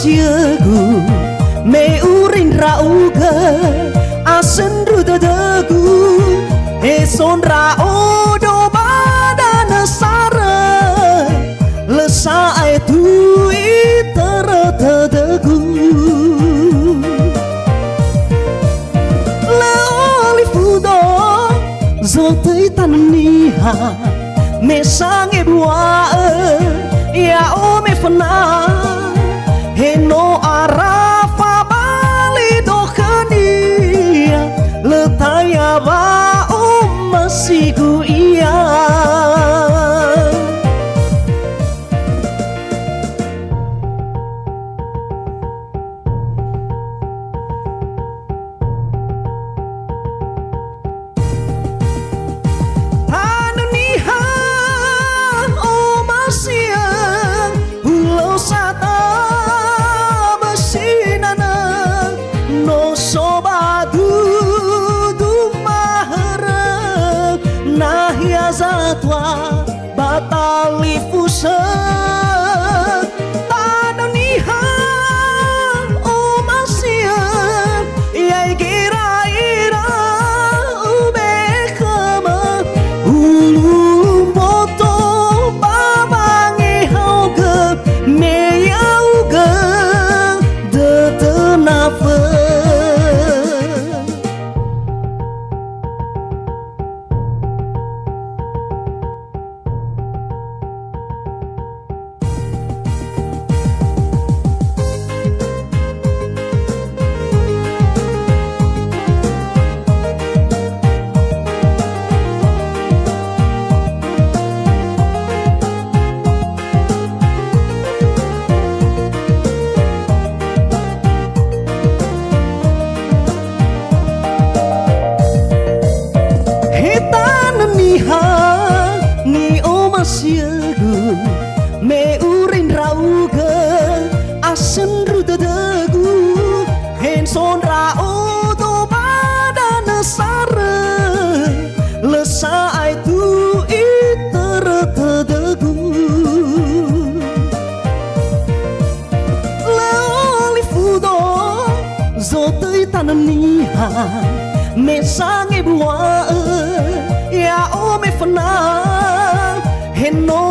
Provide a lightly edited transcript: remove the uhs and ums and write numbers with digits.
siagu me urin rauga asen ruda dagu eson rao do badana sara lesa itu itara dagu la olifudo zotai tanniha me sange bua ya o me fana heno arafa bali do khania letaya ba o masiku iya zatwa batali fusa tanoniha o masia yai gira ira ube kama ulu moto babangi hauga me yauga de tenafa ni o masiagu me urin rauga asen ruda dagu henson rao do badana sara lesa itu itara dagu la olifudo zotai tananiha me sange bua ya o me fana heno